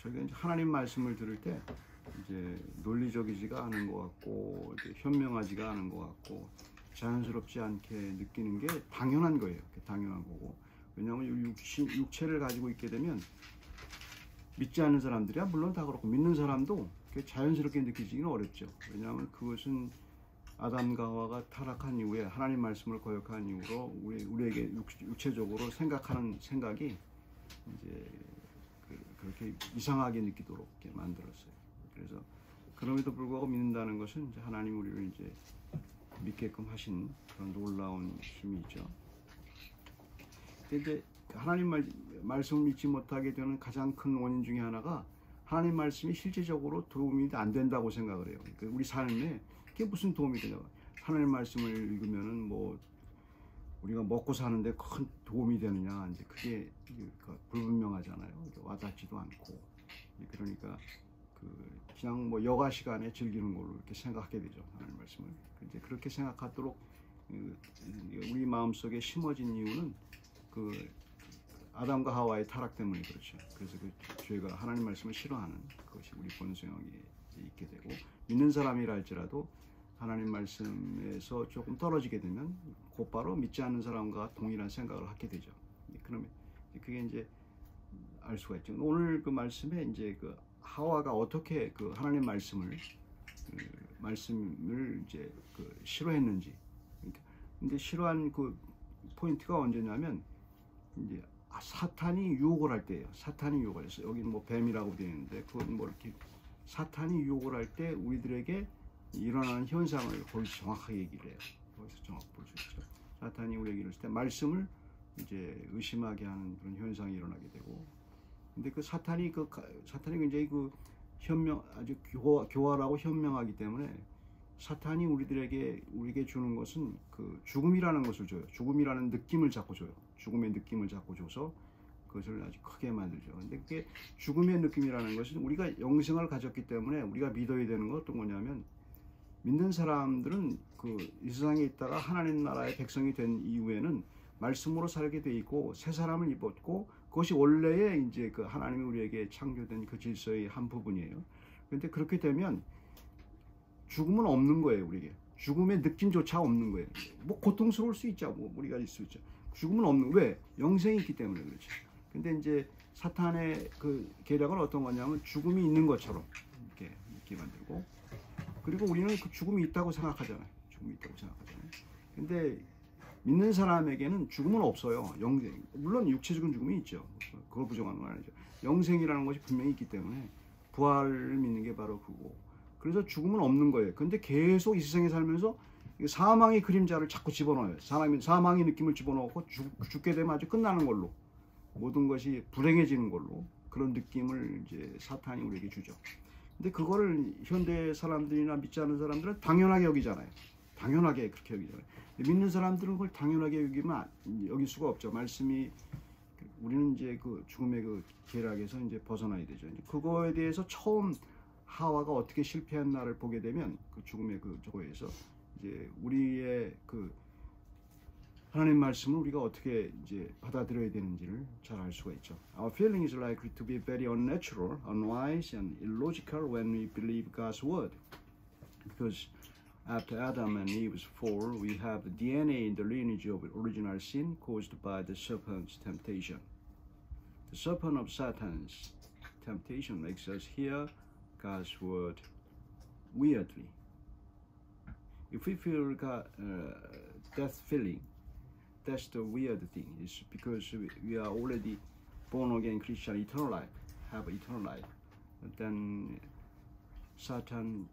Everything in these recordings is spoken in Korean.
저희가 이제 하나님 말씀을 들을 때 이제 논리적이지가 않은 것 같고 이제 현명하지가 않은 것 같고 자연스럽지 않게 느끼는 게 당연한 거예요. 당연한 거고. 왜냐하면 육체를 가지고 있게 되면 믿지 않는 사람들이야 물론 다 그렇고 믿는 사람도 자연스럽게 느끼지기는 어렵죠. 왜냐하면 그것은 아담과 하와가 타락한 이후에 하나님 말씀을 거역한 이후로 우리에게 육체적으로 생각하는 생각이 이제 그렇게 이상하게 느끼도록 이렇게 만들었어요. 그래서 그럼에도 불구하고 믿는다는 것은 이제 하나님 우리를 이제 믿게끔 하신 그런 놀라운 힘이 있죠. 근데 이제 하나님 말씀을 믿지 못하게 되는 가장 큰 원인 중에 하나가 하나님 말씀이 실제적으로 도움이 안 된다고 생각을 해요. 그러니까 우리 삶에 그게 무슨 도움이 되냐고. 하나님 말씀을 읽으면은 뭐 우리가 먹고 사는데 큰 도움이 되느냐, 이제 그게 불분명하잖아요. 와닿지도 않고. 그러니까 그냥 뭐 여가 시간에 즐기는 걸로 이렇게 생각하게 되죠. 하나님 말씀을. 이제 그렇게 생각하도록 우리 마음속에 심어진 이유는 아담과 하와의 타락 때문에 그렇죠. 그래서 저희가 하나님 말씀을 싫어하는 것이 우리 본성에 있게 되고, 믿는 사람이라 할지라도 하나님 말씀에서 조금 떨어지게 되면 곧바로 믿지 않는 사람과 동일한 생각을 하게 되죠. 그러면 그게 이제 알 수가 있죠. 오늘 그 말씀에 이제 하와가 어떻게 하나님 말씀을 이제 싫어했는지. 근데 싫어한 포인트가 언제냐면 이제 사탄이 유혹을 할 때예요. 사탄이 유혹을 했어요. 여기는 뭐 뱀이라고 되어 있는데 그건 뭐 이렇게 사탄이 유혹을 할 때 우리들에게 일어나는 현상을 거기서 정확하게 얘기를 해요. 거기서 정확히 볼 수 있죠. 사탄이 우리에게 이럴 때 말씀을 이제 의심하게 하는 그런 현상이 일어나게 되고, 근데 사탄이 굉장히 아주 교활하고 현명하기 때문에 사탄이 우리에게 주는 것은 죽음이라는 것을 줘요. 죽음이라는 느낌을 자꾸 줘요. 죽음의 느낌을 자꾸 줘서 그것을 아주 크게 만들죠. 근데 그게 죽음의 느낌이라는 것은 우리가 영생을 가졌기 때문에 우리가 믿어야 되는 건 어떤 거냐면, 믿는 사람들은 이 세상에 있다가 하나님 나라의 백성이 된 이후에는 말씀으로 살게 돼 있고 새 사람을 입었고, 그것이 원래의 이제 하나님이 우리에게 창조된 그 질서의 한 부분이에요. 그런데 그렇게 되면 죽음은 없는 거예요. 우리에게 죽음의 느낌조차 없는 거예요. 뭐 고통스러울 수 있죠. 뭐 우리가 있을 수 있죠. 죽음은 없는, 왜? 영생이 있기 때문에 그렇죠. 근데 이제 사탄의 계략은 어떤 거냐면 죽음이 있는 것처럼 이렇게 만들고, 그리고 우리는 죽음이 있다고 생각하잖아요. 죽음이 있다고 생각하잖아요. 근데 믿는 사람에게는 죽음은 없어요. 영생. 물론 육체적인 죽음이 있죠. 그걸 부정하는 건 아니죠. 영생이라는 것이 분명히 있기 때문에 부활을 믿는 게 바로 그거고. 그래서 죽음은 없는 거예요. 근데 계속 이 세상에 살면서 사망의 그림자를 자꾸 집어넣어요. 사망의 느낌을 집어넣고 죽게 되면 아주 끝나는 걸로, 모든 것이 불행해지는 걸로, 그런 느낌을 이제 사탄이 우리에게 주죠. 근데 그거를 현대 사람들이나 믿지 않는 사람들은 당연하게 여기잖아요. 당연하게 그렇게 여기잖아요. 믿는 사람들은 그걸 당연하게 여길 수가 없죠. 말씀이, 우리는 이제 죽음의 계략에서 이제 벗어나야 되죠. 이제 그거에 대해서 처음 하와가 어떻게 실패했나를 보게 되면 죽음의 저거에서 이제 우리의 하나님 말씀을 우리가 어떻게 이제 받아들여야 되는지를 잘 알 수가 있죠. Our feeling is likely to be very unnatural, unwise, and illogical when we believe God's word. Because after Adam and Eve's fall, we have the DNA in the lineage of original sin caused by the serpent's temptation. The serpent of Satan's temptation makes us hear God's word weirdly. If we feel that feeling, that's the weird thing. It's because we are already born again Christian, eternal life, have eternal life. And then Satan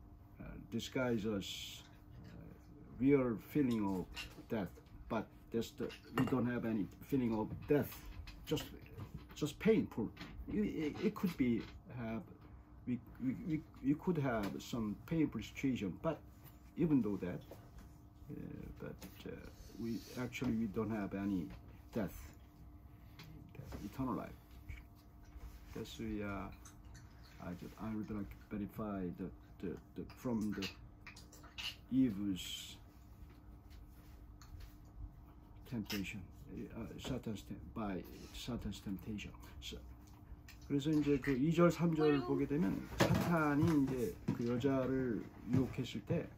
disguises real feeling of death, but we don't have any feeling of death, just painful. It could be we could have some painful situation, but even though that, we don't have any death, eternal life. That's I would like to verify from the Eve's temptation, by Satan's temptation. So, 그래서 이제 그 2절, 3절 보게 되면 사탄이 이제 그 여자를 유혹했을 때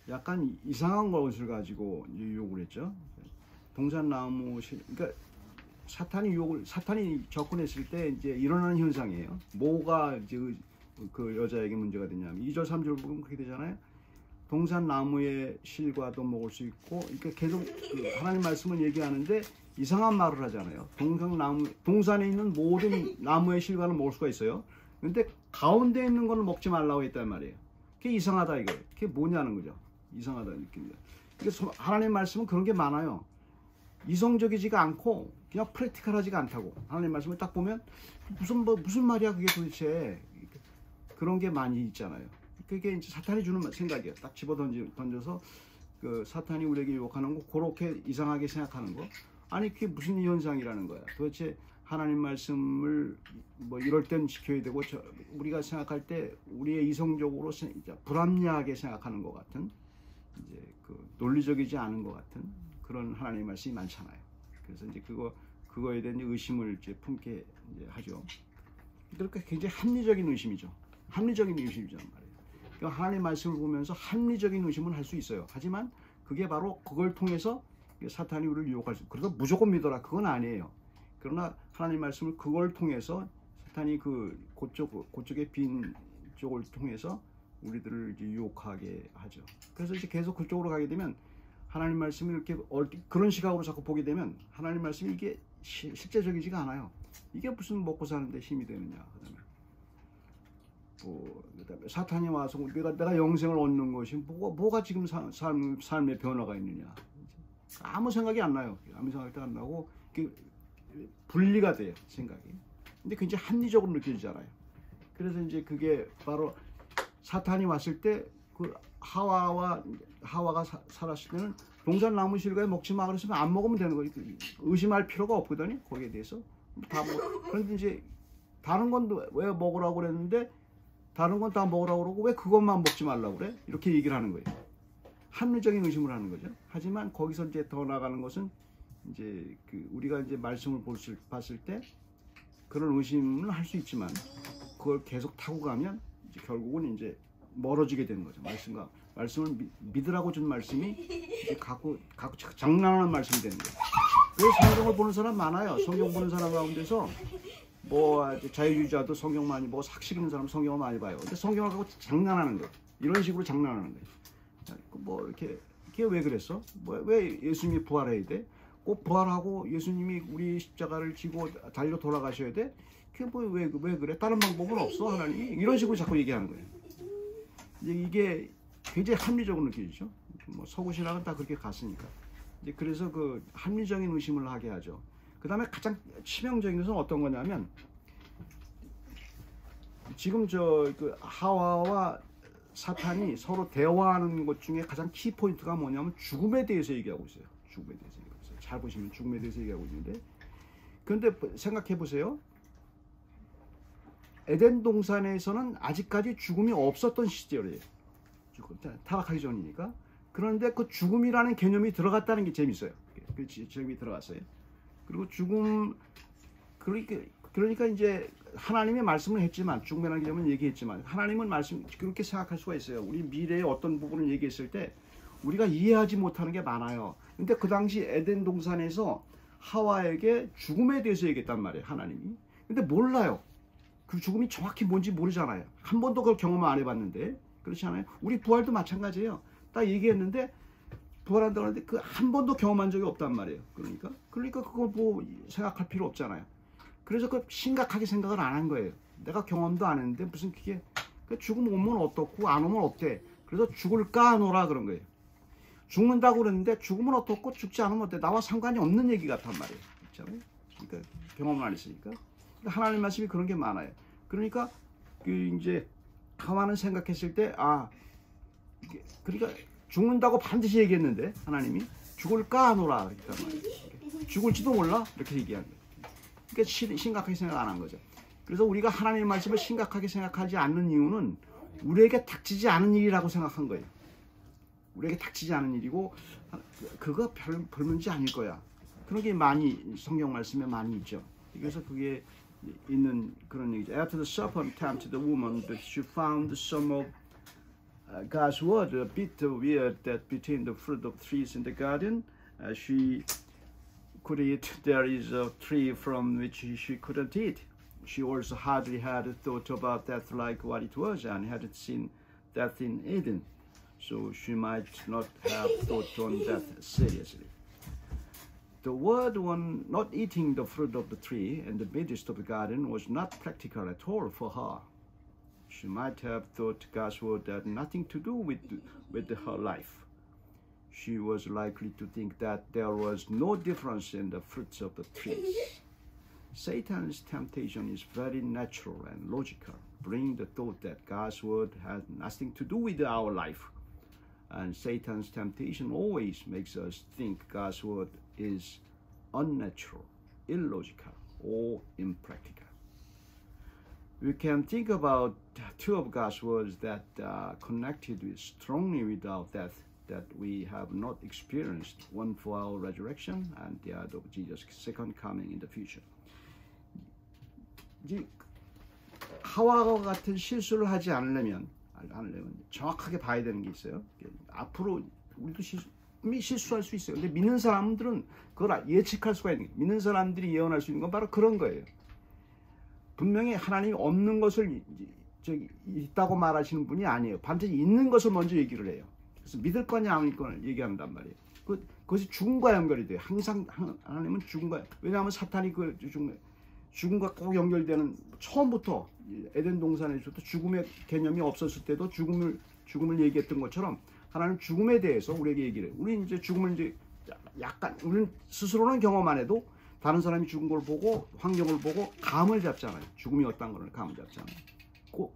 약간 이상한 것을 가지고 이제 유혹을 했죠. 동산나무 그러니까 사탄이 접근했을 때 이제 일어나는 현상이에요. 뭐가 이제 그 여자에게 문제가 되냐면 2절, 3절 보면 그렇게 되잖아요. 동산나무의 실과도 먹을 수 있고, 그러니까 계속 그 하나님 말씀을 얘기하는데 이상한 말을 하잖아요. 동산에 있는 모든 나무의 실과는 먹을 수가 있어요. 근데 가운데 있는 거는 먹지 말라고 했단 말이에요. 그게 이상하다 이거. 그게 뭐냐는 거죠. 이상하다 느낌이죠. 그러니까 하나님 말씀은 그런 게 많아요. 이성적이지가 않고 그냥 프랙티컬하지가 않다고. 하나님 말씀을 딱 보면 무슨 말이야 그게 도대체. 그런 게 많이 있잖아요. 그게 이제 사탄이 주는 생각이에요. 딱 집어 던져서 그 사탄이 우리에게 유혹하는 거, 그렇게 이상하게 생각하는 거. 아니 그게 무슨 현상이라는 거야. 도대체 하나님 말씀을 뭐 이럴 땐 지켜야 되고, 우리가 생각할 때 우리의 이성적으로 불합리하게 생각하는 것 같은, 이제 그 논리적이지 않은 것 같은 그런 하나님 말씀이 많잖아요. 그래서 이제 그거에 대한 의심을 이제 품게 이제 하죠. 그러니까 굉장히 합리적인 의심이죠. 합리적인 의심이란 말이에요. 그러니까 하나님 말씀을 보면서 합리적인 의심은 할 수 있어요. 하지만 그게 바로 그걸 통해서 사탄이 우리를 유혹할 수, 그래서 무조건 믿어라 그건 아니에요. 그러나 하나님 말씀을 그걸 통해서 사탄이 그쪽의 빈 쪽을 통해서 우리들을 이제 유혹하게 하죠. 그래서 이제 계속 그쪽으로 가게 되면 하나님 말씀을 이렇게 그런 시각으로 자꾸 보게 되면 하나님 말씀이 이게 실제적이지가 않아요. 이게 무슨 먹고 사는데 힘이 되느냐. 그다음에 사탄이 와서 내가 영생을 얻는 것이 뭐가 지금 삶의 변화가 있느냐. 아무 생각이 안 나요. 아무 생각도 안 나고 분리가 돼요, 생각이. 근데 굉장히 합리적으로 느껴지잖아요. 그래서 이제 그게 바로 사탄이 왔을 때 그 하와가 살았을 때는 동산나무 실과에 먹지 마 그랬으면 안 먹으면 되는 거예요. 의심할 필요가 없거든요, 거기에 대해서. 다 그런데 이제 다른 건 왜 먹으라고 그랬는데 다른 건 다 먹으라고 그러고 왜 그것만 먹지 말라고 그래? 이렇게 얘기를 하는 거예요. 합리적인 의심을 하는 거죠. 하지만 거기서 이제 더 나가는 것은 이제 우리가 이제 말씀을 봤을 때 그런 의심은 할 수 있지만 그걸 계속 타고 가면 이제 결국은 이제 멀어지게 되는 거죠. 말씀을 믿으라고 준 말씀이 이제 갖고 장난하는 말씀이 되는 거예요. 그래서 성경을 보는 사람 많아요. 성경 보는 사람 가운데서 뭐 자유주의자도 성경 많이 보고 삭식 있는 사람 성경을 많이 봐요. 근데 성경을 갖고 장난하는 거예요. 이런 식으로 장난하는 거예요. 뭐 이렇게 왜 그랬어? 왜 예수님이 부활해야 돼? 꼭 부활하고 예수님이 우리 십자가를 지고 달려 돌아가셔야 돼? 그게 왜 그래? 다른 방법은 없어 하나님이? 이런 식으로 자꾸 얘기하는 거예요. 이게 굉장히 합리적으로 느껴지죠. 뭐 서구신학은 다 그렇게 갔으니까. 이제 그래서 그 합리적인 의심을 하게 하죠. 그 다음에 가장 치명적인 것은 어떤 거냐면 지금 그 하와와 사탄이 서로 대화하는 것 중에 가장 키포인트가 뭐냐면 죽음에 대해서 얘기하고 있어요. 죽음에 대해서 얘기하고 있어요. 잘 보시면 죽음에 대해서 얘기하고 있는데, 그런데 생각해 보세요. 에덴 동산에서는 아직까지 죽음이 없었던 시절이에요. 타락하기 전이니까. 그런데 그 죽음이라는 개념이 들어갔다는 게 재밌어요. 그 개념이 들어갔어요. 그리고 죽음, 그러니까 이제 하나님의 말씀을 했지만, 죽음이라는 개념은 얘기했지만, 하나님은 그렇게 생각할 수가 있어요. 우리 미래의 어떤 부분을 얘기했을 때 우리가 이해하지 못하는 게 많아요. 근데 그 당시 에덴 동산에서 하와에게 죽음에 대해서 얘기했단 말이에요, 하나님이. 근데 몰라요. 그 죽음이 정확히 뭔지 모르잖아요. 한 번도 그걸 경험을 안 해봤는데. 그렇지 않아요? 우리 부활도 마찬가지예요. 딱 얘기했는데 부활한다고 하는데 그 한 번도 경험한 적이 없단 말이에요. 그러니까 그걸 뭐 생각할 필요 없잖아요. 그래서 그 심각하게 생각을 안 한 거예요. 내가 경험도 안 했는데 무슨 그게 죽음 오면 어떻고 안 오면 어때? 그래서 죽을까 노라 그런 거예요. 죽는다고 그랬는데 죽으면 어떻고 죽지 않으면 어때? 나와 상관이 없는 얘기 같단 말이에요. 그렇잖아요? 그러니까 경험을 안 했으니까. 하나님 말씀이 그런 게 많아요. 그러니까 이제 하와는 생각했을 때 그러니까 죽는다고 반드시 얘기했는데 하나님이 죽을까 하노라 그랬단 말이에요. 죽을지도 몰라 이렇게 얘기한 거예요. 그러니까 심각하게 생각 안 한 거죠. 그래서 우리가 하나님의 말씀을 심각하게 생각하지 않는 이유는 우리에게 닥치지 않은 일이라고 생각한 거예요. 우리에게 닥치지 않은 일이고 그거 별 문제 아닐 거야. 그런 게 많이 성경 말씀에 많이 있죠. 그래서 그게 있는 그런 얘기죠. After the serpent tempted the woman, that she found some of God's word a bit weird that between the fruit of trees in the garden, she could eat. There is a tree from which she couldn't eat. She also hardly had thought about death like what it was and hadn't seen death in Eden, so she might not have thought on death seriously. The word on not eating the fruit of the tree in the midst of the garden was not practical at all for her. She might have thought God's word had nothing to do with her life. She was likely to think that there was no difference in the fruits of the trees. Satan's temptation is very natural and logical, bringing the thought that God's word has nothing to do with our life. And Satan's temptation always makes us think God's word is unnatural, illogical, or impractical. We can think about two of God's words that are connected strongly with our death that we have not experienced, one for our resurrection and the other of Jesus' second coming in the future. 하와와 같은 실수를 하지 않으려면 정확하게 봐야 되는 게 있어요. 앞으로 우리도 실수할 수 있어요. 근데 믿는 사람들은 그걸 예측할 수가 있는 거예요. 믿는 사람들이 예언할 수 있는 건 바로 그런 거예요. 분명히 하나님이 없는 것을 있다고 말하시는 분이 아니에요. 반드시 있는 것을 먼저 얘기를 해요. 그래서 믿을 거냐 안 믿을 거냐 얘기한단 말이에요. 그것이 죽음과 연결이 돼요. 항상 하나님은 죽음과, 왜냐하면 사탄이 그 죽음과 꼭 연결되는, 처음부터 에덴 동산에서도 죽음의 개념이 없었을 때도 죽음을 얘기했던 것처럼 하나님 죽음에 대해서 우리에게 얘기를 해요. 우리 이제 죽음을 이제 약간 우리는 스스로는 경험 안 해도 다른 사람이 죽은 걸 보고 환경을 보고 감을 잡잖아요. 죽음이 어떤 거를 감을 잡잖아요.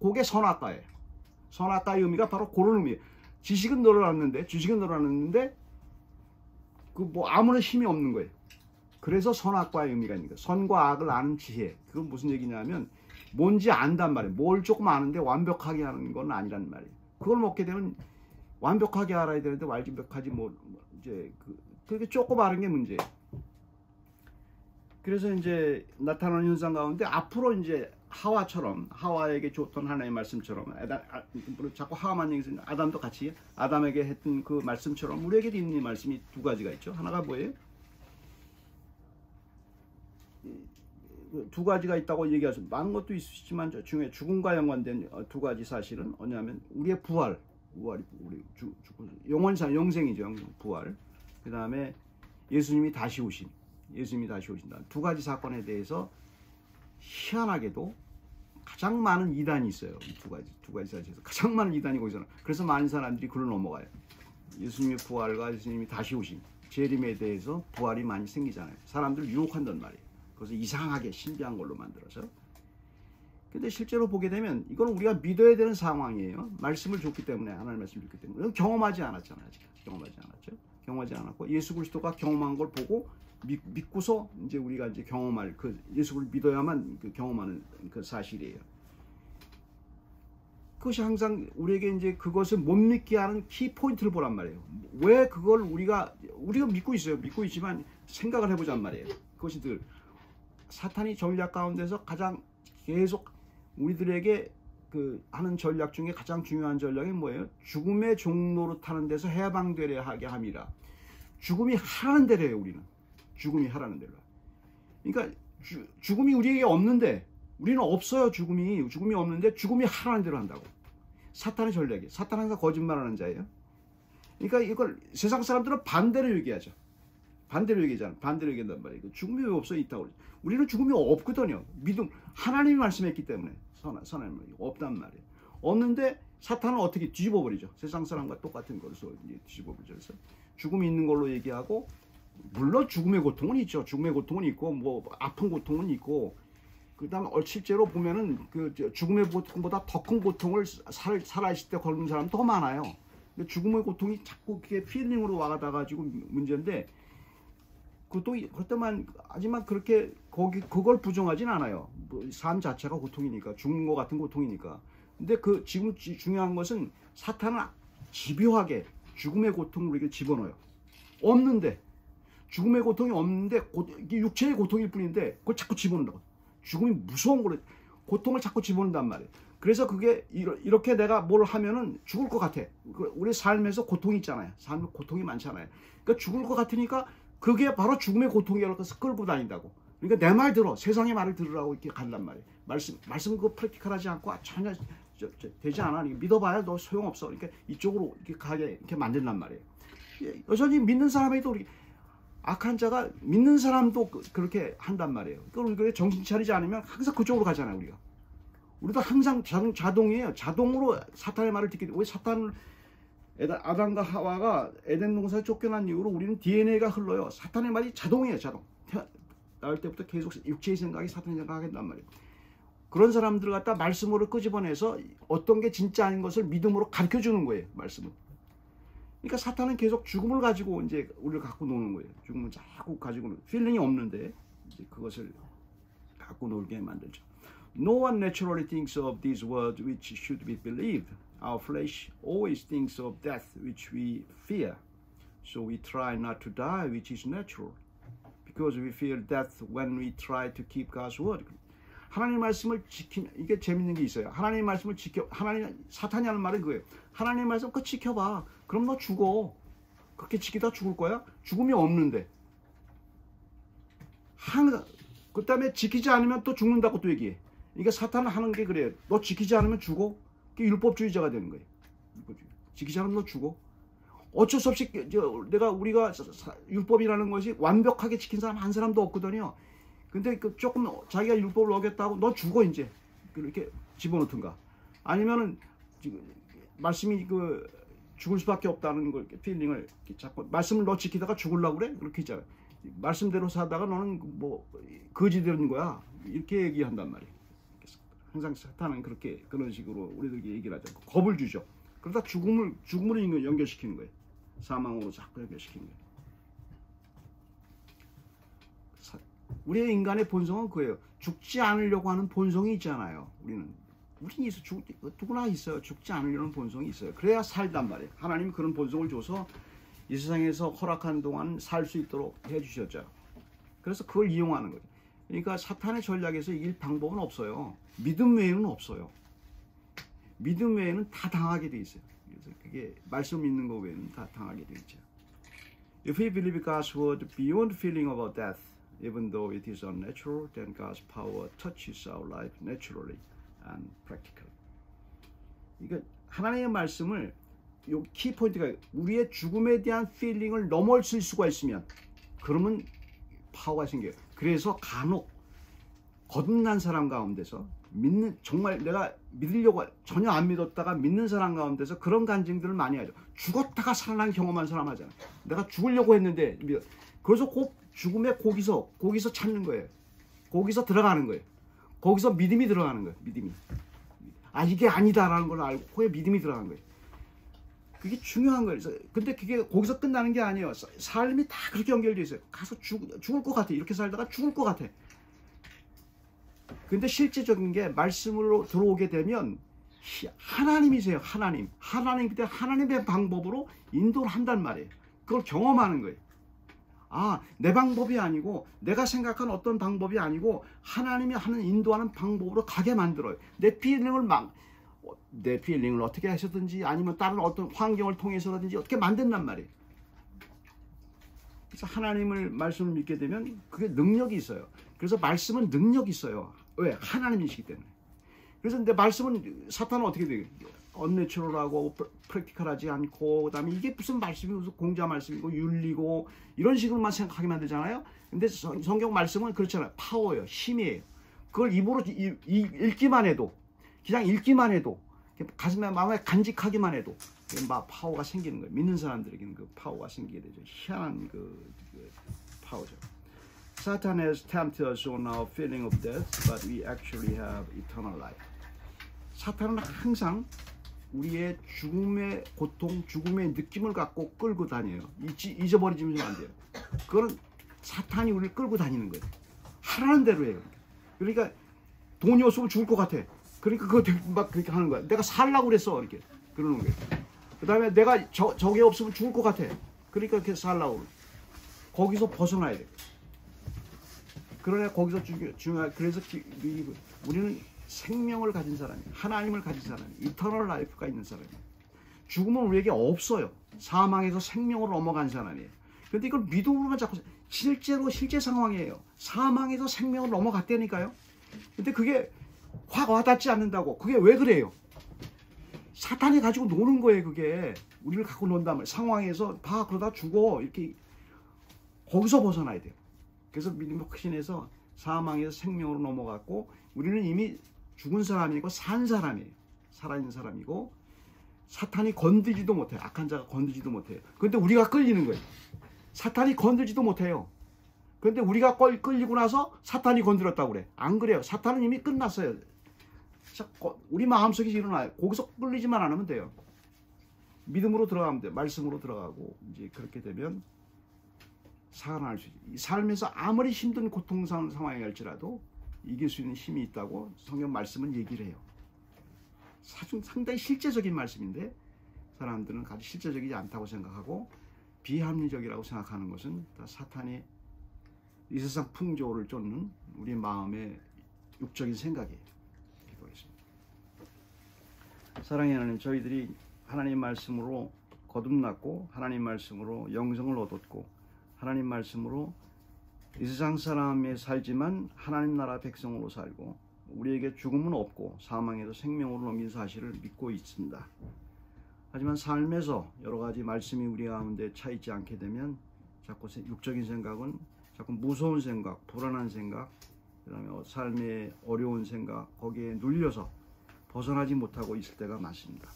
그게 선악과예요. 선악과의 의미가 바로 그런 의미예요. 지식은 늘어났는데 그 뭐 아무런 힘이 없는 거예요. 그래서 선악과의 의미가 있는 거예요. 선과 악을 아는 지혜. 그건 무슨 얘기냐면 뭔지 안단 말이에요. 뭘 조금 아는데 완벽하게 하는 건 아니란 말이에요. 그걸 먹게 되면 완벽하게 알아야 되는데 완벽하지 이제 그렇게 조금 아는 게 문제예요. 그래서 이제 나타나는 현상 가운데 앞으로 이제 하와에게 줬던 하나님의 말씀처럼, 자꾸 하와만 얘기해서 아담도 같이 아담에게 했던 그 말씀처럼 우리에게도 있는 말씀이 두 가지가 있죠. 하나가 뭐예요? 두 가지가 있다고 얘기하죠. 많은 것도 있지만 중에 죽음과 연관된 두 가지 사실은 뭐냐면 우리의 부활이 우리 영생이죠. 부활. 그 다음에 예수님이 다시 오신다. 두 가지 사건에 대해서 희한하게도 가장 많은 이단이 있어요. 이 두 가지 사실에서 가장 많은 이단이 거기서. 그래서 많은 사람들이 글을 넘어가요. 예수님의 부활과 예수님이 다시 오신 재림에 대해서 부활이 많이 생기잖아요. 사람들 유혹한단 말이에요. 그래서 이상하게 신비한 걸로 만들어서. 근데 실제로 보게 되면 이건 우리가 믿어야 되는 상황이에요. 말씀을 줬기 때문에, 하나님의 말씀을 줬기 때문에. 경험하지 않았잖아요. 아직 경험하지 않았고 예수 그리스도가 경험한 걸 보고 믿고서 이제 우리가 이제 경험할 그 예수를 믿어야만 그 경험하는 그 사실이에요. 그것이 항상 우리에게 이제 그것을 못 믿게 하는 키 포인트를 보란 말이에요. 왜 그걸 우리가 믿고 있어요. 믿고 있지만 생각을 해보잔 말이에요. 그것이 늘 사탄이 전략 가운데서 가장 계속 우리들에게 그 하는 전략 중에 가장 중요한 전략이 뭐예요? 죽음의 종로로 타는 데서 해방되려 하게 함이라. 죽음이 하라는 대로예요. 우리는 죽음이 하라는 대로. 그러니까 죽음이 우리에게 없는데, 우리는 없어요. 죽음이 없는데 죽음이 하라는 대로 한다고. 사탄의 전략이에요. 사탄은 항상 거짓말하는 자예요. 그러니까 이걸 세상 사람들은 반대로 얘기하죠. 반대로 얘기한단 말이에요. 죽음이 왜 없어? 있다고. 우리는 죽음이 없거든요. 하나님이 말씀했기 때문에. 선하는 말이 없단 말이에요. 없는데 사탄은 어떻게 뒤집어버리죠. 세상 사람과 똑같은 것을 뒤집어버리죠. 그래서 죽음이 있는 걸로 얘기하고, 물론 죽음의 고통은 있죠. 죽음의 고통은 있고, 뭐 아픈 고통은 있고, 그다음 실제로 보면은 그 죽음의 고통보다 더 큰 고통을 살아있을 때 겪는 사람 더 많아요. 근데 죽음의 고통이 자꾸 그게 필링으로 와가다 가지고 문제인데, 그것도만 하지만 그렇게 그걸 부정하진 않아요. 삶 자체가 고통이니까, 죽는 것 같은 고통이니까. 근데 지금 중요한 것은 사탄은 집요하게 죽음의 고통을 우리에게 집어넣어요. 없는데 죽음의 고통이 없는데 이게 육체의 고통일 뿐인데 그걸 자꾸 집어넣는다고. 죽음이 무서운 거래. 고통을 자꾸 집어넣는단 말이에요. 그래서 그게 이렇게 내가 뭘 하면은 죽을 것 같아. 우리 삶에서 고통이 있잖아요. 삶에 고통이 많잖아요. 그러니까 죽을 것 같으니까 그게 바로 죽음의 고통이라고 해서 끌고 다닌다고. 그러니까 내 말 들어. 세상의 말을 들으라고 이렇게 간단 말이에요. 말씀 그거 프랙티컬하지 않고 전혀 되지 않아. 믿어봐야 너 소용없어. 그러니까 이쪽으로 이렇게 가게 이렇게 만든단 말이에요. 여전히 믿는 사람에도 우리 악한 자가 믿는 사람도 그렇게 한단 말이에요. 그러니까 정신 차리지 않으면 항상 그쪽으로 가잖아요. 우리도 항상 자동이에요. 자동으로 사탄의 말을 듣게 돼요. 왜 사탄을 아담과 하와가 에덴 동산에 쫓겨난 이후로 우리는 DNA가 흘러요. 사탄의 말이 자동이에요. 자동. 나올 때부터 계속 육체의 생각이 사탄의 생각이 한단 말이에요. 그런 사람들 갖다 말씀으로 끄집어내서 어떤 게 진짜 아닌 것을 믿음으로 가르쳐 주는 거예요. 말씀은. 그러니까 사탄은 계속 죽음을 가지고 이제 우리를 갖고 노는 거예요. 죽음을 자꾸 가지고 필링이 없는데 이제 그것을 갖고 놀게 만들죠. No one naturally thinks of these words which should be believed. Our flesh always thinks of death which we fear. So we try not to die, which is natural. Because we fear death when we try to keep God's word. 하나님 말씀을 지키는 이게 재밌는 게 있어요. 하나님 말씀을 사탄이 하는 말은 그거예요. 하나님 말씀 그거 지켜봐. 그럼 너 죽어. 그렇게 지키다 죽을 거야? 죽음이 없는데. 그 다음에 지키지 않으면 또 죽는다고 또 얘기해. 그러니까 사탄은 하는 게 그래요. 너 지키지 않으면 죽어. 그게 율법주의자가 되는 거예요. 지키지 않으면 너 죽어. 어쩔 수 없이 우리가 율법이라는 것이 완벽하게 지킨 사람 한 사람도 없거든요. 근데 조금 자기가 율법을 어겼다고 너 죽어 이제 이렇게 집어넣든가 아니면은 말씀이 죽을 수밖에 없다는 걸 필링을 자꾸 말씀을 너 지키다가 죽으려고 그래 그렇게 있잖아요. 말씀대로 사다가 너는 뭐 거지 되는 거야 이렇게 얘기한단 말이에요. 항상 사탄은 그런 식으로 우리들에게 얘기를 하죠. 겁을 주죠. 그러다 죽음으로 연결시키는 거예요. 사망으로 자꾸 연결시키는 거예요. 우리의 인간의 본성은 그예요. 죽지 않으려고 하는 본성이 있잖아요. 우리는 누구나 있어요. 죽지 않으려는 본성이 있어요. 그래야 살단 말이에요. 하나님이 그런 본성을 줘서 이 세상에서 허락한 동안 살 수 있도록 해주셨죠. 그래서 그걸 이용하는 거예요. 그러니까 사탄의 전략에서 이길 방법은 없어요. 믿음 외에는 없어요. 믿음 외에는 다 당하게 돼 있어요. 그래서 그게 말씀 믿는 거 외에는 다 당하게 돼 있죠. If we believe God's word beyond feeling about death, even though it is unnatural, then God's power touches our life naturally and practically. 그러니까 하나님의 말씀을 요 키포인트가 우리의 죽음에 대한 필링을 넘어설 수가 있으면 그러면 파워가 생겨요. 그래서 간혹 거듭난 사람 가운데서 정말 내가 믿으려고 전혀 안 믿었다가 믿는 사람 가운데서 그런 간증들을 많이 하죠. 죽었다가 살아난 경험한 사람 하잖아요. 내가 죽으려고 했는데 그래서 꼭 죽음에 거기서 찾는 거예요. 거기서 들어가는 거예요. 거기서 믿음이 들어가는 거예요. 믿음이. 이게 아니다라는 걸 알고 거기에 믿음이 들어가는 거예요. 그게 중요한 거예요. 근데 그게 거기서 끝나는 게 아니에요. 삶이 다 그렇게 연결되어 있어요. 가서 죽을 것 같아. 이렇게 살다가 죽을 것 같아. 근데 실제적인 게 말씀으로 들어오게 되면 하나님이세요. 하나님 그때 하나님의 방법으로 인도를 한단 말이에요. 그걸 경험하는 거예요. 내 방법이 아니고 내가 생각한 어떤 방법이 아니고 하나님이 하는 인도하는 방법으로 가게 만들어요. 내 필링을 어떻게 하셨든지 아니면 다른 어떤 환경을 통해서라든지 어떻게 만든단 말이에요. 그래서 하나님을 말씀을 믿게 되면 그게 능력이 있어요. 그래서 말씀은 능력이 있어요. 왜? 하나님이시기 때문에. 그래서 근데 말씀은 사탄은 어떻게 돼요? 언내추럴하고 프랙티컬하지 않고 그다음에 이게 무슨 말씀이 무슨 공자 말씀이고 윤리고 이런 식으로만 생각하게 만들잖아요. 근데 성경 말씀은 그렇잖아요. 파워예요. 힘이에요. 그걸 입으로 읽기만 해도 그냥 읽기만 해도 가슴에 마음에 간직하기만 해도 막 파워가 생기는 거예요. 믿는 사람들에게는 그 파워가 생기게 되죠. 희한한 그 파워죠. Satan has tempted us on our feeling of death, but we actually have eternal life. 사탄은 항상 우리의 죽음의 고통, 죽음의 느낌을 갖고 끌고 다녀요. 잊어버리지면 안 돼요. 그건 사탄이 우리를 끌고 다니는 거예요. 하라는 대로 해요. 그러니까 돈이 없으면 죽을 것 같아. 그러니까 그거 막 그렇게 하는 거야. 내가 살라고 그랬어. 이렇게 그러는 거예요. 그 다음에 내가 저게 없으면 죽을 것 같아. 그러니까 그렇게 살라고. 거기서 벗어나야 돼요. 그러나 거기서 그래서 우리는 생명을 가진 사람이에요. 하나님을 가진 사람이에요. 이터널 라이프가 있는 사람이에요. 죽음은 우리에게 없어요. 사망에서 생명으로 넘어간 사람이에요. 그런데 이걸 믿음으로만 자꾸 실제 상황이에요. 사망에서 생명으로 넘어갔다니까요. 근데 그게 확 와닿지 않는다고. 그게 왜 그래요? 사탄이 가지고 노는 거예요. 그게 우리를 갖고 논다면 상황에서 그러다 죽어 이렇게 거기서 벗어나야 돼요. 그래서 믿음의 확신에서 사망에서 생명으로 넘어갔고 우리는 이미 죽은 사람이고 산 사람이에요. 살아있는 사람이고 사탄이 건들지도 못해요. 악한 자가 건들지도 못해요. 그런데 우리가 끌리는 거예요. 사탄이 건들지도 못해요. 그런데 우리가 끌리고 나서 사탄이 건드렸다고 그래. 안 그래요. 사탄은 이미 끝났어요. 우리 마음속에 일어나요. 거기서 끌리지만 않으면 돼요. 믿음으로 들어가면 돼요. 말씀으로 들어가고 이제 그렇게 되면 살아날 수 있어요. 삶에서 아무리 힘든 고통스러운 상황이 할지라도 이길 수 있는 힘이 있다고 성경 말씀은 얘기를 해요. 상당히 실제적인 말씀인데 사람들은 아주 실제적이지 않다고 생각하고 비합리적이라고 생각하는 것은 다 사탄이 이 세상 풍조를 쫓는 우리 마음의 육적인 생각이에요. 기도하겠습니다. 사랑의 하나님, 저희들이 하나님 말씀으로 거듭났고 하나님 말씀으로 영생을 얻었고 하나님 말씀으로 이 세상 사람에 살지만 하나님 나라 백성으로 살고 우리에게 죽음은 없고 사망에서 생명으로 넘긴 사실을 믿고 있습니다. 하지만 삶에서 여러 가지 말씀이 우리 가운데 차 있지 않게 되면 자꾸 육적인 생각은 자꾸 무서운 생각, 불안한 생각, 그다음에 삶의 어려운 생각 거기에 눌려서 벗어나지 못하고 있을 때가 많습니다.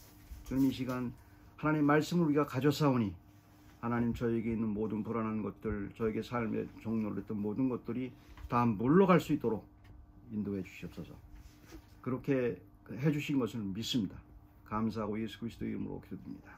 주님 이 시간 하나님 말씀을 우리가 가져사오니 하나님 저에게 있는 모든 불안한 것들 저에게 삶의 종로를 했던 모든 것들이 다 물러갈 수 있도록 인도해 주시옵소서. 그렇게 해주신 것을 믿습니다. 감사하고 예수 그리스도 이름으로 기도드립니다.